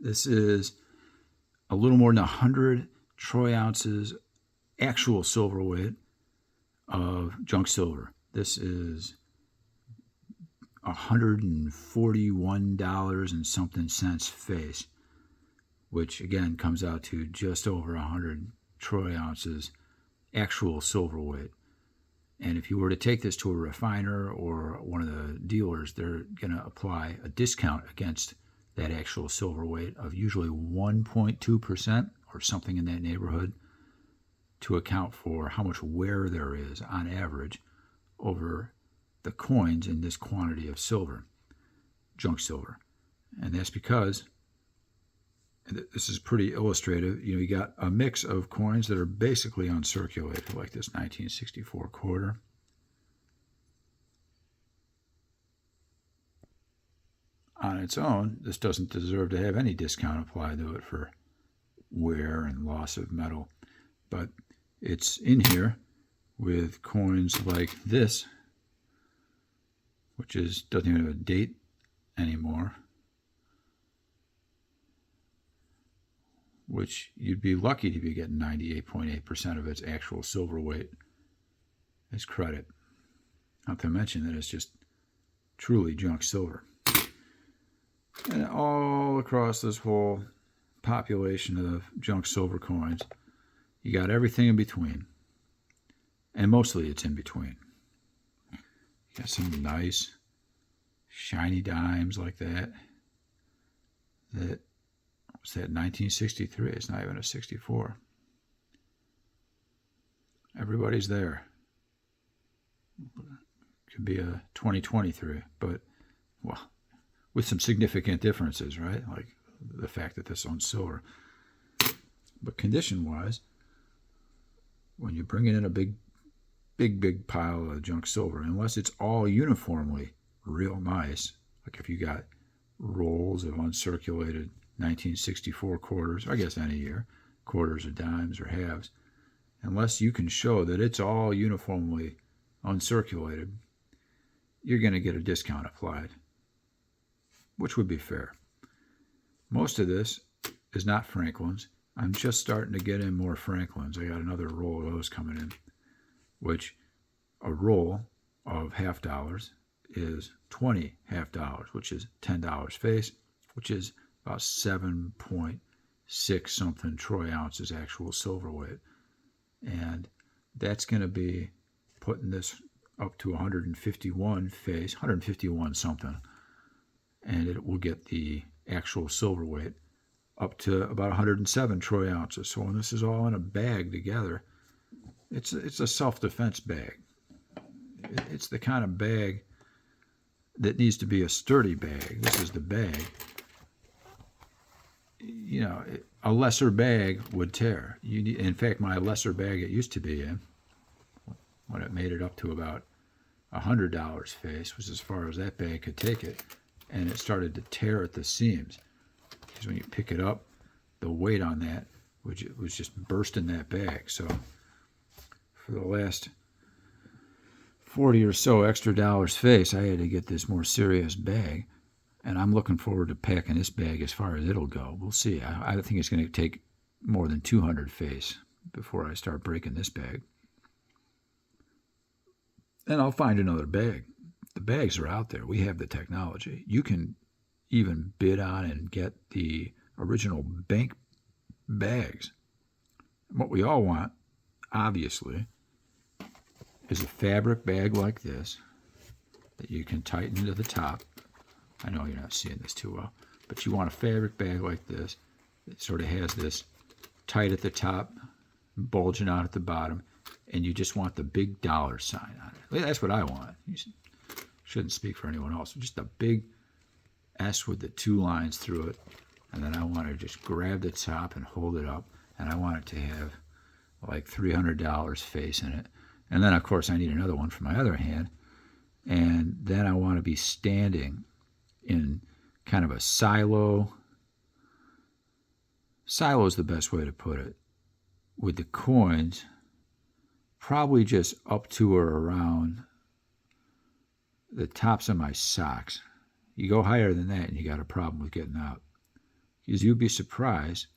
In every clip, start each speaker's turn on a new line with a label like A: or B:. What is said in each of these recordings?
A: This is a little more than 100 troy ounces actual silver weight of junk silver. This is $141 and something cents face, which again comes out to just over 100 troy ounces actual silver weight. And if you were to take this to a refiner or one of the dealers, they're going to apply a discount against that actual silver weight of usually 1.2% or something in that neighborhood to account for how much wear there is on average over the coins in this quantity of silver, junk silver. And that's because, this is pretty illustrative, you got a mix of coins that are basically uncirculated, like this 1964 quarter. On its own, this doesn't deserve to have any discount applied to it for wear and loss of metal. But it's in here with coins like this, which doesn't even have a date anymore, which you'd be lucky to be getting 98.8% of its actual silver weight as credit. Not to mention that it's just truly junk silver. And all across this whole population of junk silver coins, you got everything in between. And mostly it's in between. You got some nice, shiny dimes like that. What's that, 1963? It's not even a 64. Everybody's there. Could be a 2023, but, well, with some significant differences, right? Like the fact that this owns silver. But condition-wise, when you're bringing in a big pile of junk silver, unless it's all uniformly real nice, like if you got rolls of uncirculated 1964 quarters, I guess any year, quarters or dimes or halves, unless you can show that it's all uniformly uncirculated, you're going to get a discount applied, which would be fair. Most of this is not Franklin's. I'm just starting to get in more Franklin's. I got another roll of those coming in, which a roll of $half is 20 $half, which is $10 face, which is about 7.6 something troy ounces actual silver weight. And that's going to be putting this up to 151 face, 151 something. And it will get the actual silver weight up to about 107 troy ounces. So when this is all in a bag together, it's a self-defense bag. It's the kind of bag that needs to be a sturdy bag. This is the bag. A lesser bag would tear. In fact, my lesser bag it used to be in, when it made it up to about $100 face, was as far as that bag could take it, and it started to tear at the seams. Because when you pick it up, the weight on that was just bursting that bag. So for the last 40 or so extra dollars face, I had to get this more serious bag. And I'm looking forward to packing this bag as far as it'll go. We'll see. I think it's going to take more than 200 face before I start breaking this bag. And I'll find another bag. The bags are out there. We have the technology. You can even bid on and get the original bank bags. What we all want, obviously, is a fabric bag like this that you can tighten to the top. I know you're not seeing this too well, but you want a fabric bag like this that sort of has this tight at the top, bulging out at the bottom, and you just want the big dollar sign on it. That's what I want. You shouldn't speak for anyone else. Just a big S with the two lines through it, and then I want to just grab the top and hold it up, and I want it to have like $300 face in it. And then, of course, I need another one for my other hand, and then I want to be standing in kind of a silo. Silo is the best way to put it. With the coins, probably just up to or around the tops of my socks. You go higher than that and you got a problem with getting out. Because you'd be surprised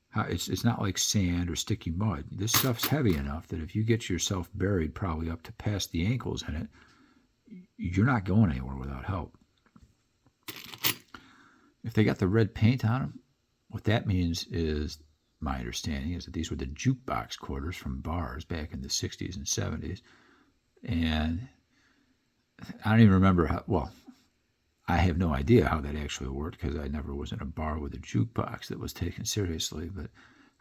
A: how it's not like sand or sticky mud. This stuff's heavy enough that if you get yourself buried probably up to past the ankles in it, you're not going anywhere without help. If they got the red paint on them, what that means is, my understanding is that these were the jukebox quarters from bars back in the 60s and 70s. And I don't even remember how, well, I have no idea how that actually worked because I never was in a bar with a jukebox that was taken seriously. But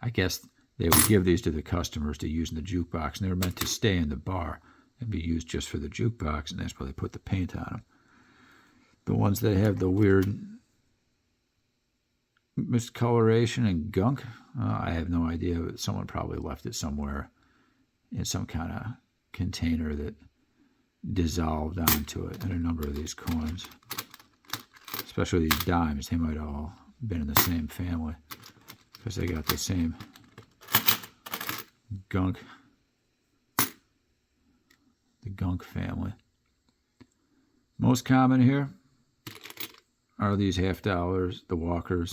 A: I guess they would give these to the customers to use in the jukebox, and they were meant to stay in the bar and be used just for the jukebox, and that's why they put the paint on them. The ones that have the weird miscoloration and gunk, I have no idea. Someone probably left it somewhere in some kind of container that dissolved onto it. And a number of these coins, especially these dimes, they might have all been in the same family because they got the same gunk. The gunk family. Most common here are these $50, the walkers.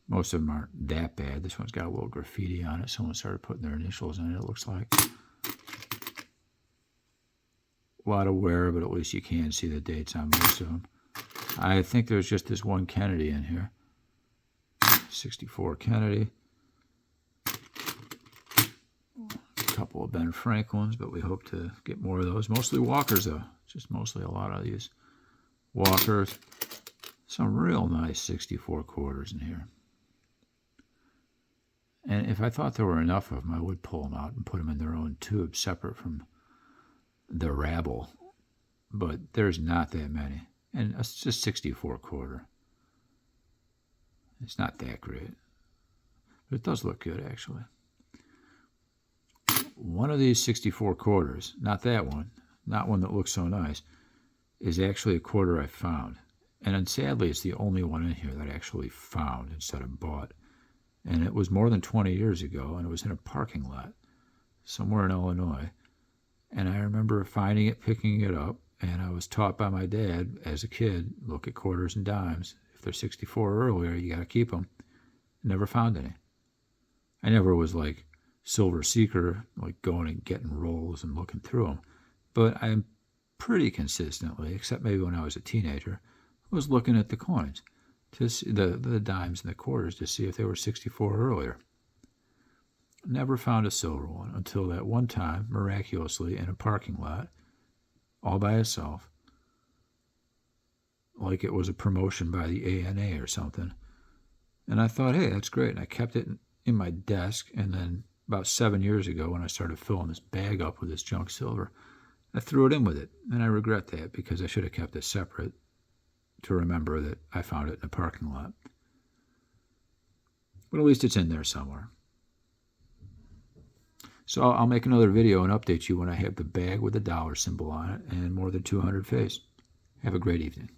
A: Most of them aren't that bad. This one's got a little graffiti on it. Someone started putting their initials in it, it looks like. A lot of wear, but at least you can see the dates on most of them. I think there's just this one Kennedy in here. 64 Kennedy. A couple of Ben Franklins, but we hope to get more of those. Mostly walkers, though. Just mostly a lot of these walkers. Some real nice 64 quarters in here. And if I thought there were enough of them, I would pull them out and put them in their own tube, separate from the rabble. But there's not that many. And it's just 64 quarter. It's not that great. But it does look good, actually. One of these 64 quarters, not that one, not one that looks so nice, is actually a quarter I found. And then sadly, it's the only one in here that I actually found instead of bought. And it was more than 20 years ago, and it was in a parking lot somewhere in Illinois. And I remember finding it, picking it up, and I was taught by my dad as a kid, look at quarters and dimes. If they're 64 or earlier, you got to keep them. Never found any. I never was like silver seeker, like going and getting rolls and looking through them. But I'm pretty consistently, except maybe when I was a teenager, was looking at the coins, to see the dimes and the quarters to see if they were 64 or earlier. Never found a silver one until that one time, miraculously, in a parking lot, all by itself, like it was a promotion by the ANA or something. And I thought, hey, that's great. And I kept it in my desk. And then about 7 years ago, when I started filling this bag up with this junk silver, I threw it in with it. And I regret that because I should have kept it separate to remember that I found it in a parking lot. But at least it's in there somewhere. So I'll make another video and update you when I have the bag with the dollar symbol on it and more than 200 face. Have a great evening.